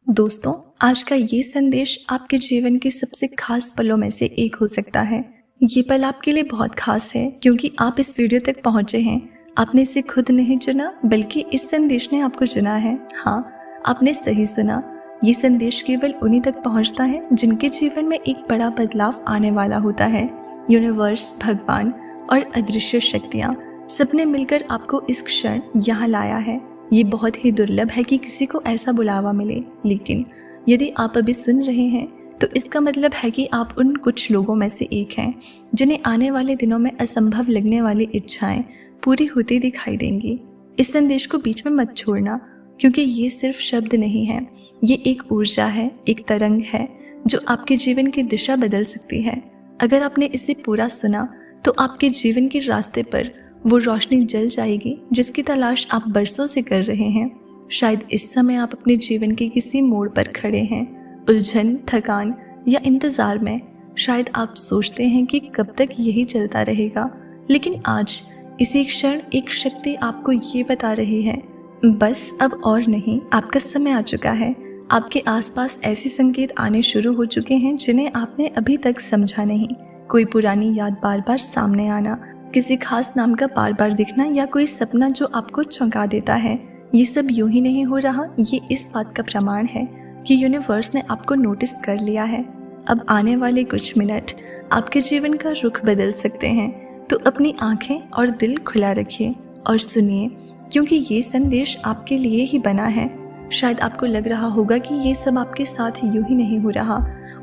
दोस्तों, आज का ये संदेश आपके जीवन के सबसे खास पलों में से एक हो सकता है। ये पल आपके लिए बहुत खास है क्योंकि आप इस वीडियो तक पहुंचे हैं। आपने इसे खुद नहीं चुना, बल्कि इस संदेश ने आपको चुना है। हाँ, आपने सही सुना। ये संदेश केवल उन्हीं तक पहुंचता है जिनके जीवन में एक बड़ा बदलाव आने वाला होता है। यूनिवर्स, भगवान और अदृश्य शक्तियाँ सबने मिलकर आपको इस क्षण यहाँ लाया है। ये बहुत ही दुर्लभ है कि किसी को ऐसा बुलावा मिले, लेकिन यदि आप अभी सुन रहे हैं तो इसका मतलब है कि आप उन कुछ लोगों में से एक हैं जिन्हें आने वाले दिनों में असंभव लगने वाली इच्छाएं पूरी होती दिखाई देंगी। इस संदेश को बीच में मत छोड़ना, क्योंकि ये सिर्फ शब्द नहीं है, ये एक ऊर्जा है, एक तरंग है जो आपके जीवन की दिशा बदल सकती है। अगर आपने इसे पूरा सुना तो आपके जीवन के रास्ते पर वो रोशनी जल जाएगी जिसकी तलाश आप बरसों से कर रहे हैं। शायद इस समय आप अपने जीवन के किसी मोड़ पर खड़े हैं, उलझन, थकान या इंतज़ार में। शायद आप सोचते हैं कि कब तक यही चलता रहेगा, लेकिन आज इसी क्षण एक शक्ति आपको ये बता रही है, बस अब और नहीं, आपका समय आ चुका है। आपके आसपास ऐसे संकेत आने शुरू हो चुके हैं जिन्हें आपने अभी तक समझा नहीं। कोई पुरानी याद बार बार सामने आना, किसी खास नाम का बार बार दिखना या कोई सपना जो आपको चौंका देता है। ये सब यूं ही नहीं हो रहा, ये इस बात का प्रमाण है कि यूनिवर्स ने आपको नोटिस कर लिया है। अब आने वाले कुछ मिनट आपके जीवन का रुख बदल सकते हैं, तो अपनी आंखें और दिल खुला रखिए और सुनिए, क्योंकि ये संदेश आपके लिए ही बना है। शायद आपको लग रहा होगा कि ये सब आपके साथ यूं ही नहीं हो रहा,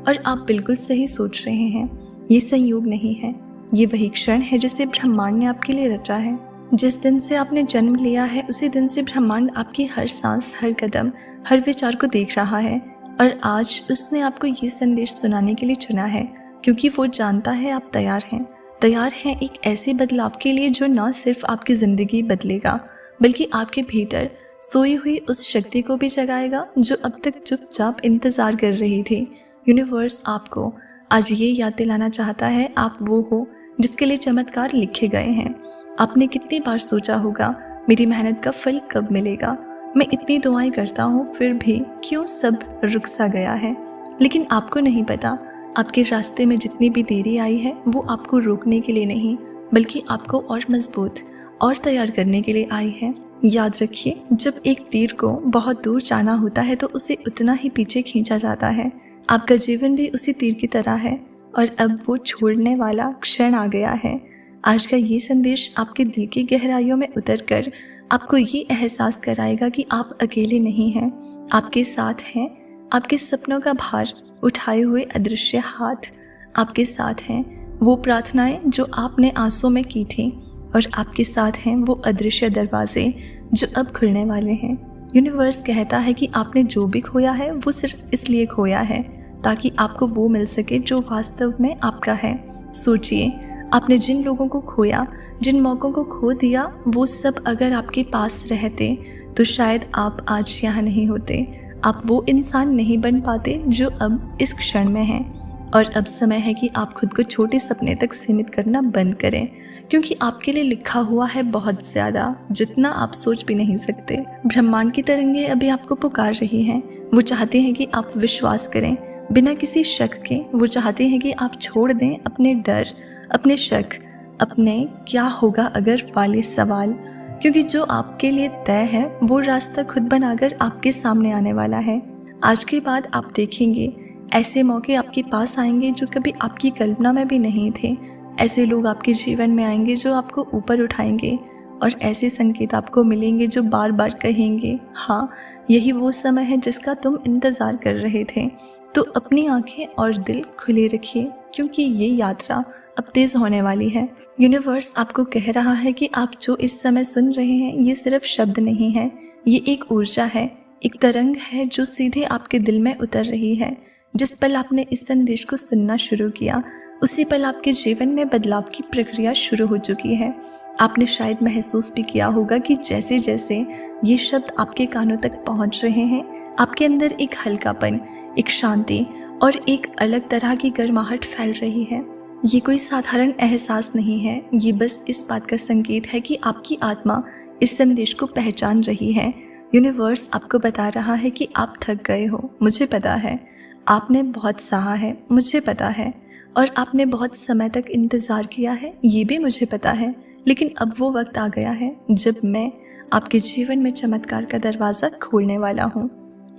और आप बिल्कुल सही सोच रहे हैं। ये संयोग नहीं है, ये वही क्षण है जिसे ब्रह्मांड ने आपके लिए रचा है। जिस दिन से आपने जन्म लिया है उसी दिन से ब्रह्मांड आपकी हर सांस, हर कदम, हर विचार को देख रहा है, और आज उसने आपको ये संदेश सुनाने के लिए चुना है, क्योंकि वो जानता है आप तैयार हैं एक ऐसे बदलाव के लिए जो न सिर्फ आपकी ज़िंदगी बदलेगा, बल्कि आपके भीतर सोई हुई उस शक्ति को भी जगाएगा जो अब तक चुपचाप इंतज़ार कर रही थी। यूनिवर्स आपको आज ये याद दिलाना चाहता है, आप वो हो जिसके लिए चमत्कार लिखे गए हैं। आपने कितनी बार सोचा होगा, मेरी मेहनत का फल कब मिलेगा, मैं इतनी दुआएं करता हूँ फिर भी क्यों सब रुक सा गया है। लेकिन आपको नहीं पता, आपके रास्ते में जितनी भी देरी आई है वो आपको रोकने के लिए नहीं, बल्कि आपको और मजबूत और तैयार करने के लिए आई है। याद रखिए, जब एक तीर को बहुत दूर जाना होता है तो उसे उतना ही पीछे खींचा जाता है। आपका जीवन भी उसी तीर की तरह है, और अब वो छोड़ने वाला क्षण आ गया है। आज का ये संदेश आपके दिल की गहराइयों में उतरकर आपको ये एहसास कराएगा कि आप अकेले नहीं हैं, आपके साथ हैं। आपके सपनों का भार उठाए हुए अदृश्य हाथ आपके साथ हैं, वो प्रार्थनाएं जो आपने आंसू में की थी, और आपके साथ हैं वो अदृश्य दरवाजे जो अब खुलने वाले हैं। यूनिवर्स कहता है कि आपने जो भी खोया है वो सिर्फ इसलिए खोया है ताकि आपको वो मिल सके जो वास्तव में आपका है। सोचिए, आपने जिन लोगों को खोया, जिन मौक़ों को खो दिया, वो सब अगर आपके पास रहते तो शायद आप आज यहाँ नहीं होते। आप वो इंसान नहीं बन पाते जो अब इस क्षण में हैं। और अब समय है कि आप खुद को छोटे सपने तक सीमित करना बंद करें, क्योंकि आपके लिए लिखा हुआ है बहुत ज़्यादा, जितना आप सोच भी नहीं सकते। ब्रह्मांड की तरंगें अभी आपको पुकार रही हैं। वो चाहते हैं कि आप विश्वास करें बिना किसी शक के। वो चाहते हैं कि आप छोड़ दें अपने डर, अपने शक, अपने क्या होगा अगर वाले सवाल, क्योंकि जो आपके लिए तय है वो रास्ता खुद बनाकर आपके सामने आने वाला है। आज के बाद आप देखेंगे ऐसे मौके आपके पास आएंगे जो कभी आपकी कल्पना में भी नहीं थे। ऐसे लोग आपके जीवन में आएंगे जो आपको ऊपर उठाएंगे, और ऐसे संकेत आपको मिलेंगे जो बार बार कहेंगे, हाँ, यही वो समय है जिसका तुम इंतज़ार कर रहे थे। तो अपनी आंखें और दिल खुले रखिए, क्योंकि ये यात्रा अब तेज़ होने वाली है। यूनिवर्स आपको कह रहा है कि आप जो इस समय सुन रहे हैं ये सिर्फ शब्द नहीं है, ये एक ऊर्जा है, एक तरंग है जो सीधे आपके दिल में उतर रही है। जिस पल आपने इस संदेश को सुनना शुरू किया, उसी पल आपके जीवन में बदलाव की प्रक्रिया शुरू हो चुकी है। आपने शायद महसूस भी किया होगा कि जैसे जैसे ये शब्द आपके कानों तक पहुंच रहे हैं, आपके अंदर एक हल्कापन, एक शांति और एक अलग तरह की गर्माहट फैल रही है। ये कोई साधारण एहसास नहीं है, ये बस इस बात का संकेत है कि आपकी आत्मा इस संदेश को पहचान रही है। यूनिवर्स आपको बता रहा है कि आप थक गए हो, मुझे पता है। आपने बहुत सहा है, मुझे पता है। और आपने बहुत समय तक इंतज़ार किया है, ये भी मुझे पता है। लेकिन अब वो वक्त आ गया है जब मैं आपके जीवन में चमत्कार का दरवाज़ा खोलने वाला हूँ।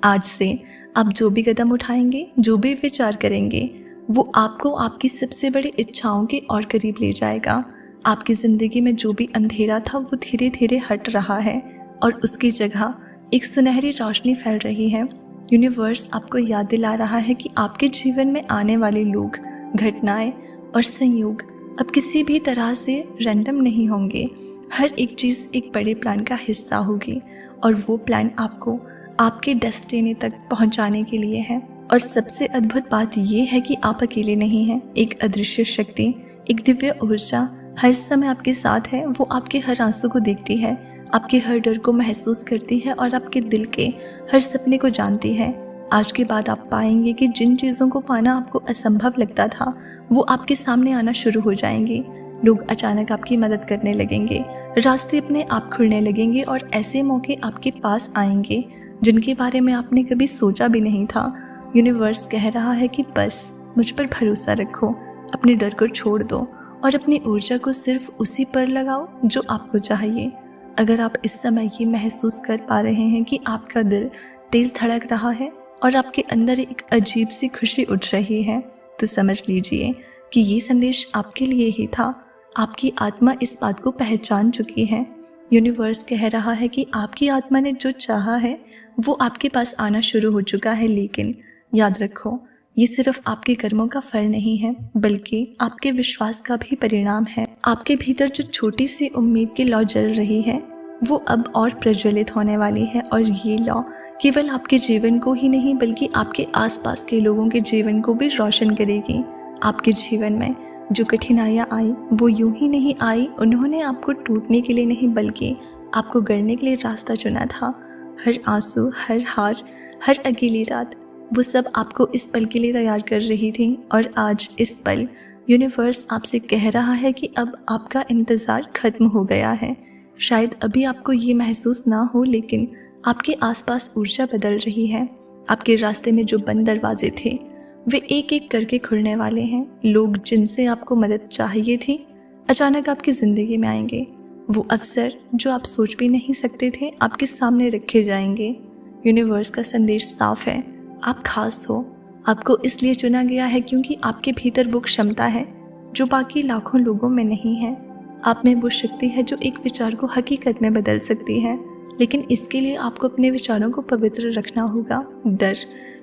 आज से आप जो भी कदम उठाएंगे, जो भी विचार करेंगे, वो आपको आपकी सबसे बड़ी इच्छाओं के और करीब ले जाएगा। आपकी ज़िंदगी में जो भी अंधेरा था वो धीरे धीरे हट रहा है और उसकी जगह एक सुनहरी रोशनी फैल रही है। यूनिवर्स आपको याद दिला रहा है कि आपके जीवन में आने वाले लोग, घटनाएं और संयोग अब किसी भी तरह से रैंडम नहीं होंगे। हर एक चीज़ एक बड़े प्लान का हिस्सा होगी और वो प्लान आपको आपके डेस्टिनी तक पहुंचाने के लिए है। और सबसे अद्भुत बात यह है कि आप अकेले नहीं हैं। एक अदृश्य शक्ति, एक दिव्य ऊर्जा हर समय आपके साथ है। वो आपके हर आंसू को देखती है, आपके हर डर को महसूस करती है और आपके दिल के हर सपने को जानती है। आज के बाद आप पाएंगे कि जिन चीज़ों को पाना आपको असंभव लगता था वो आपके सामने आना शुरू हो जाएंगी। लोग अचानक आपकी मदद करने लगेंगे, रास्ते अपने आप खुलने लगेंगे और ऐसे मौके आपके पास आएंगे जिनके बारे में आपने कभी सोचा भी नहीं था। यूनिवर्स कह रहा है कि बस मुझ पर भरोसा रखो, अपने डर को छोड़ दो और अपनी ऊर्जा को सिर्फ उसी पर लगाओ जो आपको चाहिए। अगर आप इस समय ये महसूस कर पा रहे हैं कि आपका दिल तेज धड़क रहा है और आपके अंदर एक अजीब सी खुशी उठ रही है, तो समझ लीजिए कि ये संदेश आपके लिए ही था। आपकी आत्मा इस बात को पहचान चुकी है। यूनिवर्स कह रहा है कि आपकी आत्मा ने जो चाहा है वो आपके पास आना शुरू हो चुका है। लेकिन याद रखो, ये सिर्फ आपके कर्मों का फल नहीं है, बल्कि आपके विश्वास का भी परिणाम है। आपके भीतर जो छोटी सी उम्मीद की लौ जल रही है वो अब और प्रज्वलित होने वाली है और ये लौ केवल आपके जीवन को ही नहीं बल्कि आपके आसपास के लोगों के जीवन को भी रोशन करेगी। आपके जीवन में जो कठिनाइयाँ आई वो यूं ही नहीं आई, उन्होंने आपको टूटने के लिए नहीं बल्कि आपको गढ़ने के लिए रास्ता चुना था। हर आंसू, हर हार, हर अकेली रात, वो सब आपको इस पल के लिए तैयार कर रही थी। और आज इस पल यूनिवर्स आपसे कह रहा है कि अब आपका इंतज़ार खत्म हो गया है। शायद अभी आपको ये महसूस ना हो, लेकिन आपके आसपास ऊर्जा बदल रही है। आपके रास्ते में जो बंद दरवाजे थे वे एक एक करके खुलने वाले हैं। लोग जिनसे आपको मदद चाहिए थी अचानक आपकी ज़िंदगी में आएंगे। वो अवसर जो आप सोच भी नहीं सकते थे आपके सामने रखे जाएंगे। यूनिवर्स का संदेश साफ है, आप खास हो। आपको इसलिए चुना गया है क्योंकि आपके भीतर वो क्षमता है जो बाकी लाखों लोगों में नहीं है। आप में वो शक्ति है जो एक विचार को हकीकत में बदल सकती है। लेकिन इसके लिए आपको अपने विचारों को पवित्र रखना होगा। डर,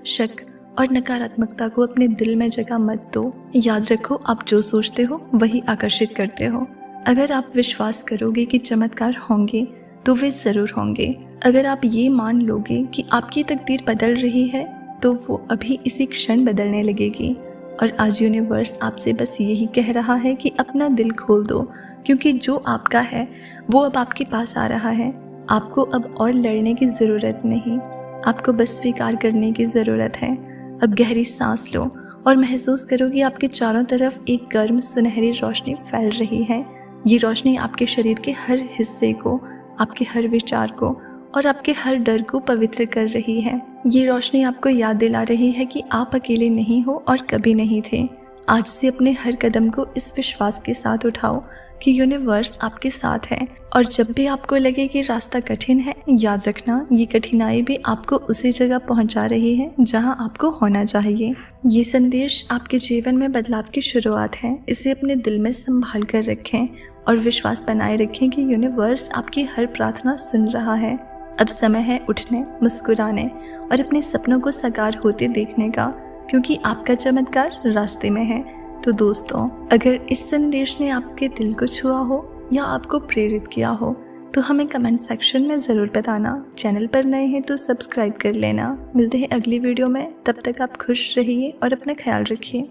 शक और नकारात्मकता को अपने दिल में जगह मत दो। याद रखो, आप जो सोचते हो वही आकर्षित करते हो। अगर आप विश्वास करोगे कि चमत्कार होंगे तो वे ज़रूर होंगे। अगर आप ये मान लोगे कि आपकी तकदीर बदल रही है तो वो अभी इसी क्षण बदलने लगेगी। और आज यूनिवर्स आपसे बस यही कह रहा है कि अपना दिल खोल दो, क्योंकि जो आपका है वो अब आपके पास आ रहा है। आपको अब और लड़ने की ज़रूरत नहीं, आपको बस स्वीकार करने की ज़रूरत है। अब गहरी सांस लो और महसूस करो कि आपके चारों तरफ एक गर्म सुनहरी रोशनी फैल रही है। ये रोशनी आपके शरीर के हर हिस्से को, आपके हर विचार को और आपके हर डर को पवित्र कर रही है। ये रोशनी आपको याद दिला रही है कि आप अकेले नहीं हो और कभी नहीं थे। आज से अपने हर कदम को इस विश्वास के साथ उठाओ कि यूनिवर्स आपके साथ है। और जब भी आपको लगे कि रास्ता कठिन है, याद रखना ये कठिनाई भी आपको उसी जगह पहुंचा रही है जहां आपको होना चाहिए। ये संदेश आपके जीवन में बदलाव की शुरुआत है। इसे अपने दिल में संभाल कर रखें और विश्वास बनाए रखें कि यूनिवर्स आपकी हर प्रार्थना सुन रहा है। अब समय है उठने, मुस्कुराने और अपने सपनों को साकार होते देखने का, क्योंकि आपका चमत्कार रास्ते में है। तो दोस्तों, अगर इस संदेश ने आपके दिल को छुआ हो या आपको प्रेरित किया हो तो हमें कमेंट सेक्शन में ज़रूर बताना। चैनल पर नए हैं तो सब्सक्राइब कर लेना। मिलते हैं अगली वीडियो में, तब तक आप खुश रहिए और अपना ख्याल रखिए।